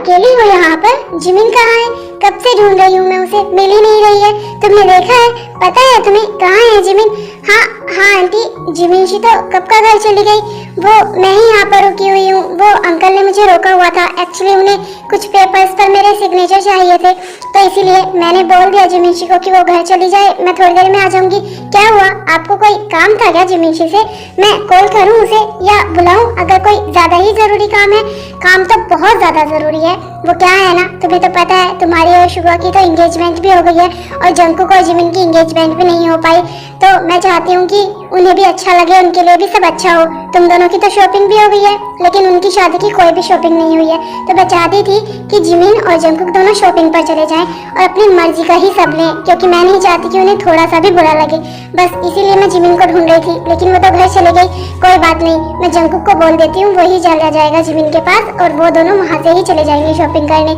अकेली हो यहाँ पर? जिमिन कहाँ है? कब से ढूंढ रही हूँ मैं उसे, मिल ही नहीं रही है। तुमने देखा है? पता है तुम्हें कहाँ है जिमिन? हाँ हाँ आंटी, जिमिन तो कब का घर चली गई। वो मैं ही यहाँ पर रुकी हुई हूँ। वो अंकल ने मुझे रोका हुआ था, एक्चुअली उन्हें कुछ पेपर्स पर मेरे सिग्नेचर चाहिए थे, तो इसीलिए मैंने बोल दिया जिमिन को कि वो घर चली जाए, मैं थोड़ी देर में आ जाऊंगी। क्या हुआ, आपको कोई काम था क्या जिमिन से? मैं कॉल करूँ उसे या बुलाऊं अगर कोई ज्यादा ही जरूरी काम है? काम तो बहुत ज्यादा जरूरी है। वो क्या है ना, तुम्हें तो पता है तुम्हारी और शुभा की तो एंगेजमेंट भी हो गई है और जंकुक और जिमिन की एंगेजमेंट भी नहीं हो पाई, तो मैं चाहती हूँ कि उन्हें भी अच्छा लगे, उनके लिए भी सब अच्छा हो। तुम दोनों की तो शॉपिंग भी हो गई है, लेकिन उनकी शादी की कोई भी शॉपिंग नहीं हुई है, तो मैं चाहती थी कि जिमिन और जंकुक दोनों शॉपिंग पर चले जाएं और अपनी मर्जी का ही सब लें, क्योंकि मैं नहीं चाहती कि उन्हें थोड़ा सा भी बुरा लगे। बस इसीलिए मैं जिमिन को ढूंढ रही थी, लेकिन वो तो घर चले गई। कोई बात नहीं, मैं जंकुक को बोल देती हूँ, वही चला जाएगा जिमिन के पास और वो दोनों वहाँ से ही चले जाएंगे शॉपिंग करने।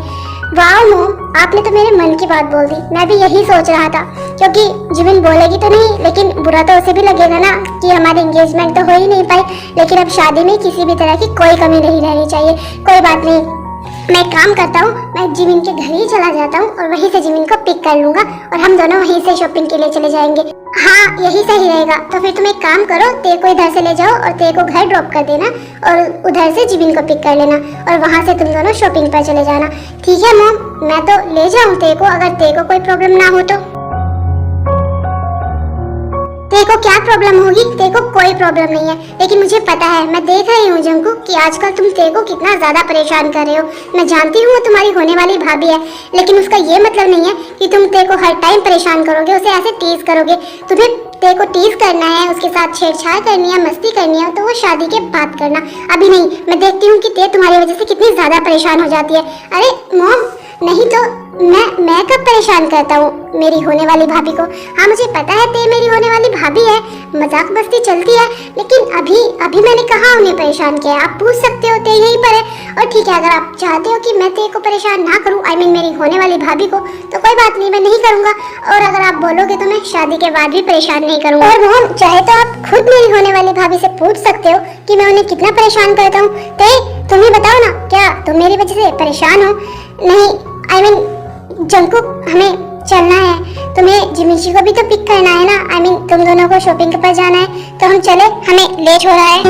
वाह मोम, आपने तो मेरे मन की बात बोल दी। मैं भी यही सोच रहा था, क्योंकि जिमिन बोलेगी तो नहीं, लेकिन बुरा तो उसे भी लगेगा ना कि हमारी एंगेजमेंट तो हो ही नहीं पाई, लेकिन अब शादी में किसी भी तरह की कोई कमी नहीं रहनी चाहिए। कोई बात नहीं, मैं काम करता हूँ, मैं जिमिन के घर ही चला जाता हूँ और वहीं से जिमिन को पिक कर लूंगा और हम दोनों वहीं से शॉपिंग के लिए चले जाएंगे। हाँ यही सही रहेगा। तो फिर तुम एक काम करो, ते को इधर से ले जाओ और ते को घर ड्रॉप कर देना और उधर से जिमिन को पिक कर लेना और वहाँ से तुम दोनों शॉपिंग पर चले जाना। ठीक है मॉम, मैं तो ले जाऊँ ते को, अगर ते को कोई प्रॉब्लम ना हो तो। तेको क्या प्रॉब्लम होगी? तेको कोई प्रॉब्लम नहीं है, लेकिन मुझे पता है, मैं देख रही हूँ जंकु कि आजकल तुम तेको कितना ज्यादा परेशान कर रहे हो। मैं जानती हूँ वो तुम्हारी होने वाली भाभी है, लेकिन उसका ये मतलब नहीं है कि तुम तेको हर टाइम परेशान करोगे, उसे ऐसे टीज करोगे। तुम्हें तेको टीज करना है, उसके साथ छेड़छाड़ करनी है, मस्ती करनी है, तो वो शादी के बाद करना, अभी नहीं। मैं देखती हूँ कि ते तुम्हारी वजह से कितनी ज्यादा परेशान हो जाती है। अरे मॉम, नहीं तो मैं कब परेशान करता हूँ मेरी होने वाली भाभी को? हाँ मुझे पता है ते मेरी होने वाली भाभी है, मजाक मस्ती चलती है, लेकिन अभी मैंने कहाँ उन्हें परेशान किया है? आप पूछ सकते हो, ते यहीं पर है। और ठीक है, अगर आप चाहते हो कि मैं ते को परेशान ना करूँ, आई मीन मेरी होने वाली भाभी को, तो कोई बात नहीं, मैं नहीं करूँगा। और अगर आप बोलोगे तो मैं शादी के बाद भी परेशान नहीं करूँगा। और मोहन, चाहे तो आप खुद मेरी होने वाली भाभी से पूछ सकते हो कि मैं उन्हें कितना परेशान करता हूँ। ते तुम ही बताओ ना, क्या तुम मेरी वजह से परेशान हो? नहीं, आई मीन जंकुक, हमें चलना है, तुम्हें जिमिन को भी तो पिक करना है ना। आई मीन तुम दोनों को शॉपिंग पर जाना है, तो हम चले, हमें लेट हो रहा है।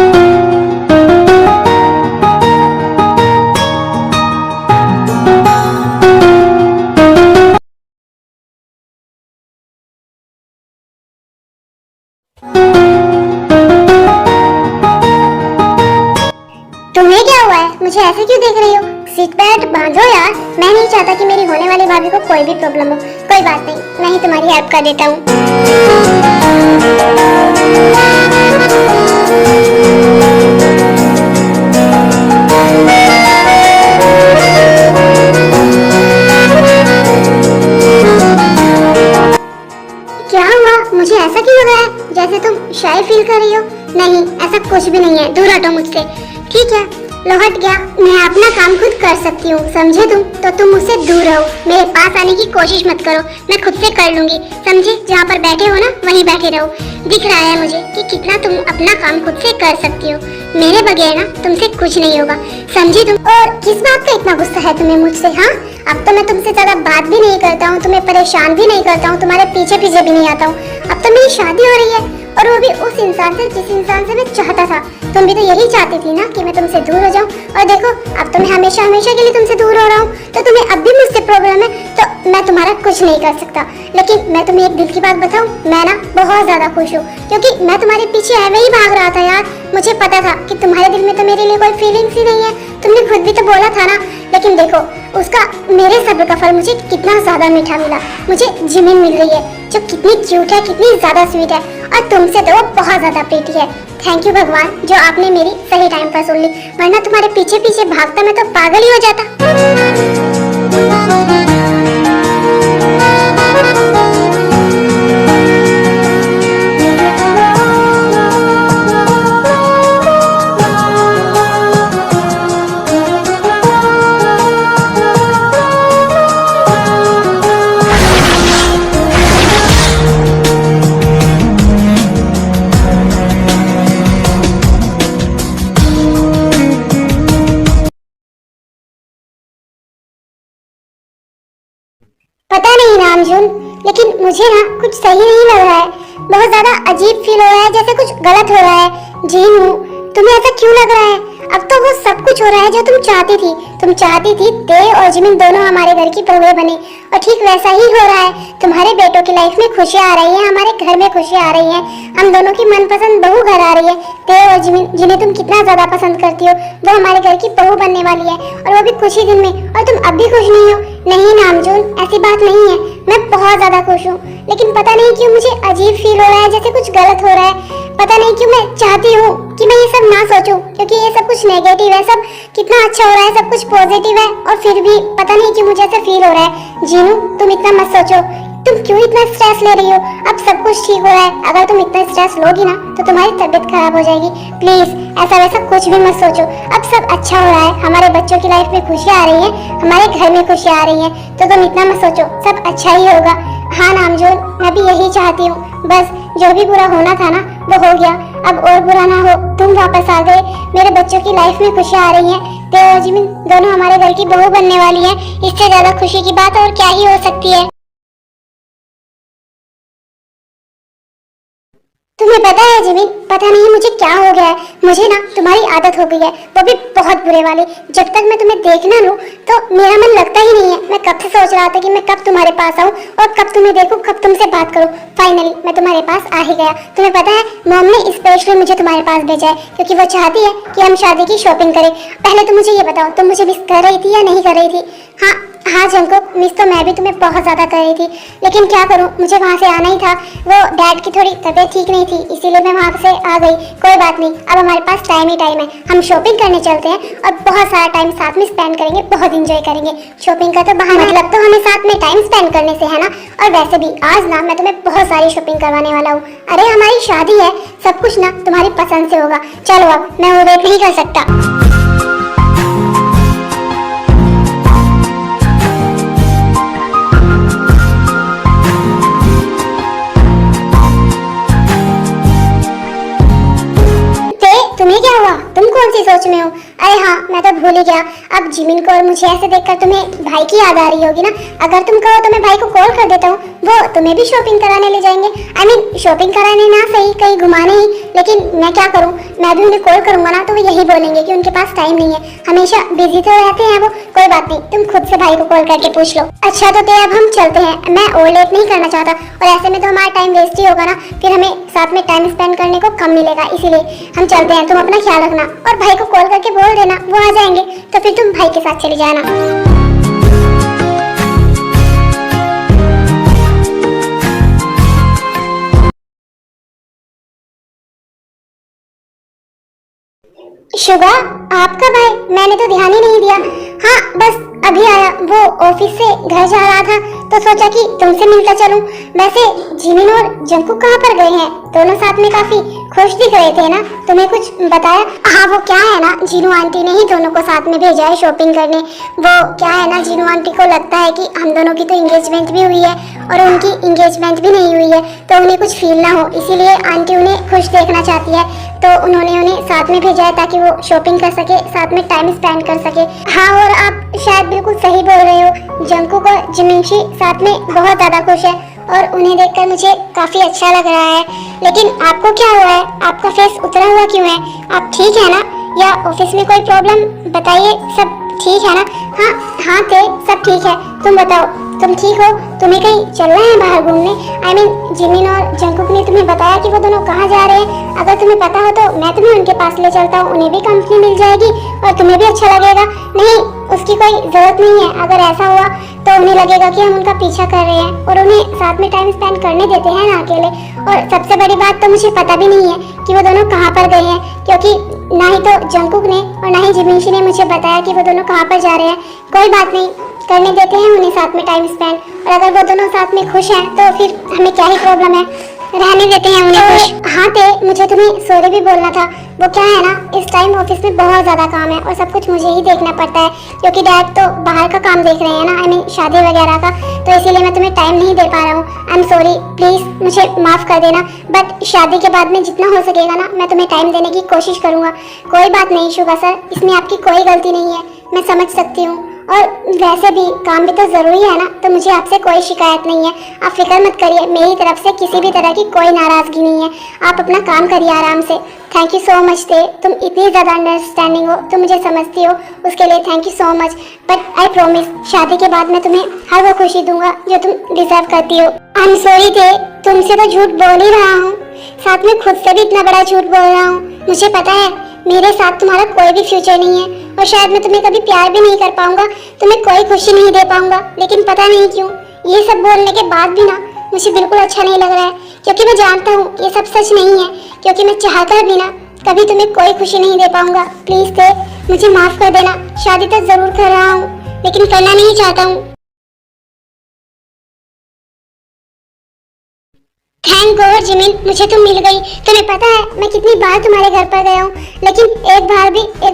तुम्हें क्या हुआ है? मुझे ऐसे क्यों देख रही हो? सीट बेल्ट बांधो यार, मैं नहीं चाहता कि मेरी होने वाली भाभी को कोई भी प्रॉब्लम हो। कोई बात नहीं, मैं ही तुम्हारी हेल्प कर देता हूँ। क्या हुआ? मुझे ऐसा क्यों लग रहा है जैसे तुम शाय फील कर रही हो? नहीं, ऐसा कुछ भी नहीं है, दूर हटो मुझसे। ठीक है, लो हट गया। मैं अपना काम खुद कर सकती हूँ, समझे तुम? तो तुम मुझसे दूर रहो, मेरे पास आने की कोशिश मत करो, मैं खुद से कर लूंगी, समझे? जहाँ पर बैठे हो ना, वहीं बैठे रहो। दिख रहा है मुझे कि कितना तुम अपना काम खुद से कर सकती हो, मेरे बगैर ना तुमसे कुछ नहीं होगा, समझी तुम? और किस बात का इतना गुस्सा है तुम्हें मुझसे? हाँ, अब तो मैं तुमसे ज्यादा बात भी नहीं करता हूँ, तुम्हें परेशान भी नहीं करता हूँ, तुम्हारे पीछे पीछे भी नहीं आता हूँ। अब तो मेरी शादी हो रही है, और वो भी उस इंसान से जिस इंसान से मैं चाहता था। तुम भी तो यही चाहती थी ना कि मैं तुमसे दूर हो जाऊं, और देखो अब तो मैं हमेशा हमेशा के लिए तुमसे दूर हो रहा हूँ। तो तुम्हें अब भी मुझसे प्रॉब्लम है, तो मैं तुम्हारा कुछ नहीं कर सकता। लेकिन मैं तुम्हें एक दिल की बात बताऊं, मैं ना बहुत ज्यादा खुश हूँ, क्योंकि मैं तुम्हारे पीछे ऐवे ही भाग रहा था यार। मुझे पता था कि तुम्हारे दिल में तो मेरे लिए कोई फीलिंग्स ही नहीं है, तुमने खुद भी तो बोला था ना। लेकिन देखो, उसका मेरे सब्र का फल मुझे कितना ज्यादा मीठा मिला। मुझे जिमिन मिल रही है जो कितनी क्यूट है, कितनी ज्यादा स्वीट है, और तुमसे तो वो बहुत ज्यादा प्रीटी है। थैंक यू भगवान, जो आपने मेरी सही टाइम पर सुन ली, वरना तुम्हारे पीछे पीछे भागता मैं तो पागल ही हो जाता। मुझे ना कुछ सही नहीं लग रहा है, बहुत ज्यादा अजीब फील हो रहा है, जैसे कुछ गलत हो रहा है। जीनू, तुम्हें ऐसा क्यों लग रहा है? अब तो वो सब कुछ हो रहा है जो तुम चाहती थी। तुम चाहती थी ते और जिमिन दोनों हमारे घर की बहुएं बने, और ठीक वैसा ही हो रहा है। तुम्हारे बेटों की लाइफ में खुशियाँ आ रही है, हमारे घर में खुशियाँ आ रही हैं, हम दोनों की मनपसंद बहू घर आ रही है। ते और जिमिन, जिन्हें तुम कितना ज्यादा पसंद करती हो, वो हमारे घर की बहू बनने वाली है, और वो भी खुश ही दिन में। और तुम अब भी खुश नहीं हो? नहीं नामजोन, ऐसी बात नहीं है, मैं बहुत ज्यादा खुश हूँ, लेकिन पता नहीं क्यों मुझे अजीब फील हो रहा है, जैसे कुछ गलत हो रहा है। पता नहीं क्यों मैं चाहती हूँ कि मैं ये सब ना सोचूं, क्योंकि ये सब कुछ नेगेटिव है, सब कितना अच्छा हो रहा है, सब कुछ पॉजिटिव है, और फिर भी पता नहीं क्यों मुझे ऐसा फील हो रहा है। जीनू, तुम इतना मत सोचो, तुम क्यों इतना स्ट्रेस ले रही हो? अब सब कुछ ठीक हो रहा है, अगर तुम इतना स्ट्रेस लोगी ना तो तुम्हारी तबीयत खराब हो जाएगी। प्लीज ऐसा वैसा कुछ भी मत सोचो, अब सब अच्छा हो रहा है, हमारे बच्चों की लाइफ में खुशियाँ आ रही है, हमारे घर में खुशियाँ आ रही है, तो तुम इतना मत सोचो, सब अच्छा ही होगा। हाँ नामजोन, मैं भी यही चाहती हूँ, बस जो भी बुरा होना था ना वो हो गया, अब और बुरा ना हो। तुम वापस आ गए, मेरे बच्चों की लाइफ में खुशियाँ आ रही हैं, ते और जिमिन दोनों हमारे घर की बहू बनने वाली है। इससे ज्यादा खुशी की बात और क्या ही हो सकती है। तुम्हें पता है जिमिन, पता नहीं मुझे क्या हो गया है, मुझे ना तुम्हारी आदत हो गई है, वो भी बहुत बुरे वाली। जब तक मैं तुम्हें देख ना लूं तो मेरा मन लगता ही नहीं है। मैं कब से सोच रहा था कि मैं कब तुम्हारे पास आऊं और कब तुम्हें देखूं, कब तुमसे बात करूं। फाइनली मैं तुम्हारे पास आ ही गया। तुम्हें पता है मॉम ने स्पेशली मुझे तुम्हारे पास भेजा है, क्योंकि वो चाहती है कि हम शादी की शॉपिंग करें। पहले तो मुझे ये बताओ, तुम मुझे मिस कर रही थी या नहीं कर रही थी? हाँ हाँ जंकुक, मिस तो मैं भी तुम्हें बहुत ज्यादा कर रही थी, लेकिन क्या करूं, मुझे वहां से आना ही था। वो डैड की थोड़ी तबीयत ठीक नहीं थी, इसीलिए मैं वहां से आ गई। कोई बात नहीं, अब हमारे पास टाइम ही टाइम है, हम शॉपिंग करने चलते हैं और बहुत सारा टाइम साथ में स्पेंड करेंगे, बहुत इंजॉय करेंगे। शॉपिंग का तो बहाना, मतलब तो हमें साथ में टाइम स्पेंड करने से है ना। और वैसे भी आज ना मैं तुम्हें बहुत सारी शॉपिंग करवाने वाला हूँ। अरे हमारी शादी है, सब कुछ ना तुम्हारी पसंद से होगा। चलो अब मैं वो वेट नहीं कर सकता। तुम्हें क्या हुआ? तुम कौन सी सोच में हो? अरे हाँ, मैं तो भूल ही गया। अब जिमिन को और मुझे ऐसे देखकर तुम्हें भाई की याद आ रही होगी ना। अगर तुम कहो तो मैं भाई को कॉल कर देता हूँ, वो तुम्हें भी शॉपिंग कराने ले जाएंगे। आई मीन शॉपिंग कराने ना सही, कहीं घुमाने ही। लेकिन मैं क्या करूँ, मैं भी उन्हें कॉल करूंगा ना तो वो यही बोलेंगे कि उनके पास टाइम नहीं है, हमेशा बिजी तो रहते हैं वो। कोई बात नहीं, तुम खुद से भाई को कॉल करके पूछ लो। अच्छा तो अब हम चलते हैं, मैं और लेट नहीं करना चाहता, और ऐसे में तो हमारा टाइम वेस्ट ही होगा ना, फिर हमें साथ में टाइम स्पेंड करने को कम मिलेगा। इसीलिए हम चलते हैं, तुम अपना ख्याल रखना और भाई को कॉल करके बोल देना, वो आ जाएंगे, तो फिर तुम भाई के साथ चली जाना। शुभा, आपका भाई? मैंने तो ध्यान ही नहीं दिया। हाँ बस अभी आया, वो ऑफिस से घर जा रहा था तो सोचा कि तुमसे मिलकर चलूं। वैसे जिमिन और जंकुक कहाँ पर गए हैं? दोनों साथ में काफी खुश दिख रहे थे ना, तुम्हें कुछ बताया? हाँ वो क्या है ना, जीनू आंटी ने ही दोनों को साथ में भेजा है शॉपिंग करने। वो क्या है ना, जीनू आंटी को लगता है कि हम दोनों की तो इंगेजमेंट भी हुई है और उनकी इंगेजमेंट भी नहीं हुई है, तो उन्हें कुछ फील ना हो, इसीलिए आंटी उन्हें खुश देखना चाहती है, तो उन्होंने उन्हें साथ में भेजा है ताकि वो शॉपिंग कर सके, साथ में टाइम स्पेंड कर सके। हाँ और आप शायद बिल्कुल सही बोल रहे हो, जंकुक और जिमिनशी साथ में बहुत ज्यादा खुश है और उन्हें देखकर मुझे काफी अच्छा लग रहा है। लेकिन आपको क्या हुआ है? आपका फेस उतरा हुआ क्यों है? आप ठीक है ना, या ऑफिस में कोई प्रॉब्लम? बताइए, सब ठीक है ना? हाँ हाँ थे, सब ठीक है। तुम बताओ, तुम ठीक हो? तुम्हें कहीं चलना है बाहर घूमने? आई मीन जिमिन और जंकुक ने तुम्हें बताया कि वो दोनों कहाँ जा रहे हैं? अगर तुम्हें पता हो तो मैं तुम्हें उनके पास ले चलता हूँ, उन्हें भी कंपनी मिल जाएगी और तुम्हें भी अच्छा लगेगा। नहीं, उसकी कोई जरूरत नहीं है। अगर ऐसा हुआ तो उन्हें लगेगा कि हम उनका पीछा कर रहे हैं और उन्हें साथ में टाइम स्पेंड करने देते हैं ना अकेले। और सबसे बड़ी बात तो मुझे पता भी नहीं है कि वो दोनों कहाँ पर गए हैं, क्योंकि ना ही तो जंकुक ने और ना ही जिमिनशी ने मुझे बताया कि वो दोनों कहाँ पर जा रहे हैं। कोई बात नहीं, करने देते हैं उन्हें साथ में टाइम स्पेंड, और अगर वो दोनों साथ में खुश हैं तो फिर हमें क्या ही प्रॉब्लम है, रहने देते हैं उन्हें खुश। हाँ ते, मुझे तुम्हें सॉरी भी बोलना था। वो क्या है ना, इस टाइम ऑफिस में बहुत ज्यादा काम है और सब कुछ मुझे ही देखना पड़ता है, क्योंकि डैड तो बाहर का काम देख रहे हैं ना, आई मीन शादी वगैरह का, तो इसीलिए मैं तुम्हें टाइम नहीं दे पा रहा हूँ। आई एम सॉरी, प्लीज मुझे माफ कर देना, बट शादी के बाद में जितना हो सकेगा ना मैं तुम्हें टाइम देने की कोशिश करूंगा। कोई बात नहीं शुभा सर, इसमें आपकी कोई गलती नहीं है, मैं समझ सकती हूँ। और वैसे भी काम भी तो ज़रूरी है ना, तो मुझे आपसे कोई शिकायत नहीं है। आप फिक्र मत करिए, मेरी तरफ से किसी भी तरह की कोई नाराज़गी नहीं है। आप अपना काम करिए आराम से। Thank you so much they, तुम इतनी ज़्यादा अंडरस्टैंडिंग हो, तुम मुझे समझती हो, उसके लिए thank you so much. But I promise, शादी के बाद मैं तुम्हें हर वो खुशी दूंगा जो तुम डिजर्व करती हो। आई एम सॉरी दे, तुमसे तो झूठ बोल ही रहा हूँ, साथ में खुद से भी इतना बड़ा झूठ बोल रहा हूँ। मुझे पता है मेरे साथ तुम्हारा कोई भी फ्यूचर नहीं है, और शायद मैं तुम्हें कभी प्यार भी नहीं कर पाऊंगा, तुम्हें कोई खुशी नहीं दे पाऊंगा। लेकिन पता नहीं क्यों ये सब बोलने के बाद भी ना मुझे बिल्कुल अच्छा नहीं लग रहा है, क्योंकि मैं जानता हूँ ये सब सच नहीं है, क्योंकि मैं चाहकर भी ना कभी तुम्हें कोई खुशी नहीं दे पाऊंगा। प्लीज दे, मुझे माफ कर देना। शादी तो जरूर कर रहा हूँ, लेकिन करना नहीं चाहता हूँ। थैंक गॉड जिमिन, मुझे तुम मिल गई। तुम्हें पता है मैं कितनी बार तुम्हारे घर पर गया हूँ, लेकिन एक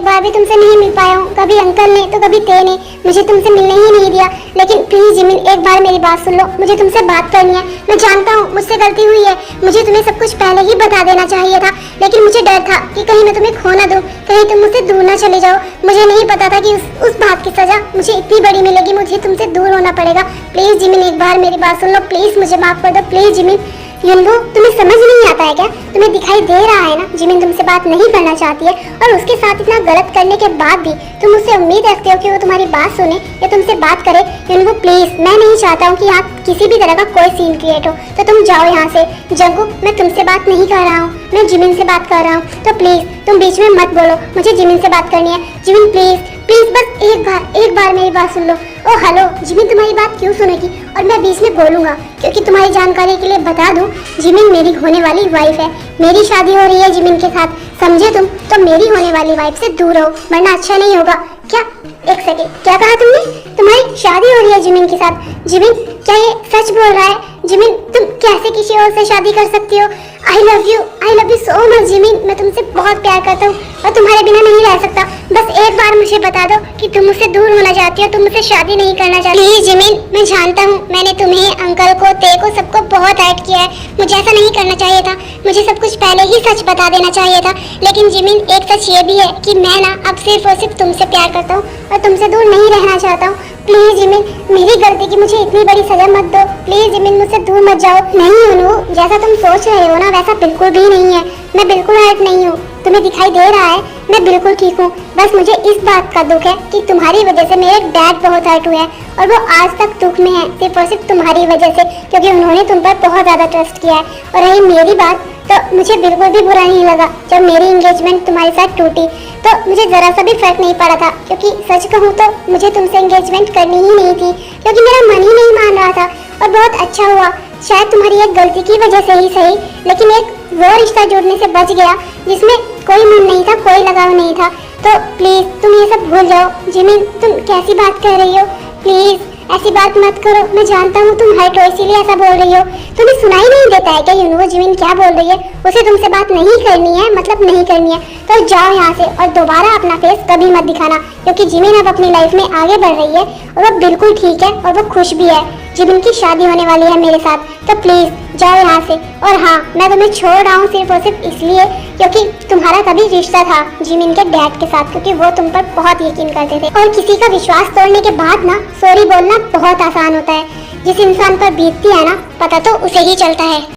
बार भी तुमसे नहीं मिल पाया हूँ। कभी अंकल ने तो कभी ते ने मुझे तुमसे मिलने ही नहीं दिया। लेकिन प्लीज जिमिन, एक बार मेरी बात सुन लो, मुझे तुमसे बात करनी है। मैं जानता हूँ मुझसे गलती हुई है, मुझे तुम्हें सब कुछ पहले ही बता देना चाहिए था, लेकिन मुझे डर था कि कहीं मैं तुम्हें खो ना दूँ, कहीं तुम मुझसे दूर ना चले जाओ। मुझे नहीं पता था कि उस बात की सजा मुझे इतनी बड़ी मिलेगी, मुझे तुमसे दूर होना पड़ेगा। प्लीज जिमिन, एक बार मेरी बात सुन लो, प्लीज मुझे माफ कर दो। Please Jimin. युनवो, तुम्हें समझ नहीं आता है क्या? तुम्हें दिखाई दे रहा है ना जिमिन तुमसे बात नहीं करना चाहती है, और उसके साथ इतना गलत करने के बाद भी तुम उससे उम्मीद रखते हो कि वो तुम्हारी बात सुने या तुमसे बात करे। युनवो प्लीज, मैं नहीं चाहता हूँ कि यहाँ किसी भी तरह का कोई सीन क्रिएट हो, तो तुम जाओ यहाँ से। जंगकुक, मैं तुमसे बात नहीं कर रहा हूँ, मैं जिमिन से बात कर रहा हूँ, तो प्लीज तुम बीच में मत बोलो, मुझे जिमिन से बात करनी है। जिमिन प्लीज प्लीज, बस एक बार मेरी बात सुन लो। ओ हेलो जिमिन, तुम्हारी बात क्यों सुनेगी और मैं बीच में बोलूंगा? क्योंकि तुम्हारी जानकारी के लिए बता दूं, जिमिन मेरी होने वाली वाइफ है, मेरी शादी हो रही है जिमिन के साथ, समझे तुम? तो मेरी होने वाली वाइफ से दूर रहो, वरना अच्छा नहीं होगा। क्या? एक सेकेंड, क्या कहा तुमने? तुम्हारी शादी हो रही है जिमिन के साथ? जिमिन, क्या ये सच बोल रहा है? जिमिन, तुम कैसे किसी और से शादी कर सकती हो? I love you so much Jimin, मैं तुमसे बहुत प्यार करता हूँ और तुम्हारे बिना नहीं रह सकता। बस एक बार मुझे बता दो कि तुम मुझसे दूर होना चाहती हो, तुम मुझसे शादी नहीं करना चाहती। प्लीज जिमिन, मैं जानता हूँ मैंने तुम्हें, अंकल को, ते को, सबको बहुत हर्ट किया है, मुझे ऐसा नहीं करना चाहिए था, मुझे सब कुछ पहले ही सच बता देना चाहिए था। लेकिन जिमिन, एक सच ये भी है कि मैं ना अब सिर्फ और सिर्फ तुमसे प्यार करता हूँ और तुमसे दूर नहीं रहना चाहता हूँ। प्लीज जिमिन, मेरी गलती की मुझे इतनी बड़ी सजा मत दो। प्लीज जिमिन, मुझसे दूर मत जाओ। नहीं अनु, जैसा तुम सोच रहे हो ना वैसा बिल्कुल भी नहीं है, मैं बिल्कुल हर्ट नहीं हूँ, तुम्हें दिखाई दे रहा है मैं बिल्कुल ठीक हूँ। बस मुझे इस बात का दुख है कि तुम्हारी वजह से मेरे डैड बहुत हर्ट हुए हैं, और वो आज तक दुख में है सिर्फ और सिर्फ तुम्हारी वजह से, क्योंकि उन्होंने तुम पर बहुत ज़्यादा ट्रस्ट किया है। और रही मेरी बात, तो मुझे बिल्कुल भी बुरा नहीं लगा जब मेरी एंगेजमेंट तुम्हारे साथ टूटी, तो मुझे ज़रा सा भी फर्क नहीं पड़ा था, क्योंकि सच कहूँ तो मुझे तुमसे एंगेजमेंट करनी ही नहीं थी, क्योंकि मेरा मन ही नहीं मान रहा था। और बहुत अच्छा हुआ, शायद तुम्हारी एक गलती की वजह से ही सही, लेकिन एक वो रिश्ता जोड़ने से बच गया जिसमें कोई मन नहीं था, कोई लगाव नहीं था। तो प्लीज तुम ये सब भूल जाओ। जिमिन, तुम कैसी बात कर रही हो? प्लीज ऐसी बात मत करो, मैं जानता हूँ तुम हर्ट हो इसीलिए ऐसा बोल रही हो। तुम्हें सुनाई नहीं देता है क्या युनवो जिमिन क्या बोल रही है? उसे तुमसे बात नहीं करनी है, मतलब नहीं करनी है, तो जाओ यहाँ से और दोबारा अपना फेस कभी मत दिखाना, क्योंकि जिमिन अब अपनी लाइफ में आगे बढ़ रही है और वो बिल्कुल ठीक है और वो खुश भी है। जिमिन की शादी होने वाली है मेरे साथ, तो प्लीज जाओ यहाँ से। और हाँ, मैं तुम्हें छोड़ रहा हूँ सिर्फ और सिर्फ इसलिए क्योंकि तुम्हारा कभी रिश्ता था जिमिन के डैड के साथ, क्योंकि वो तुम पर बहुत यकीन करते थे, और किसी का विश्वास तोड़ने के बाद ना सॉरी बोलना बहुत आसान होता है। जिस इंसान पर बीतती है ना, पता तो उसे ही चलता है।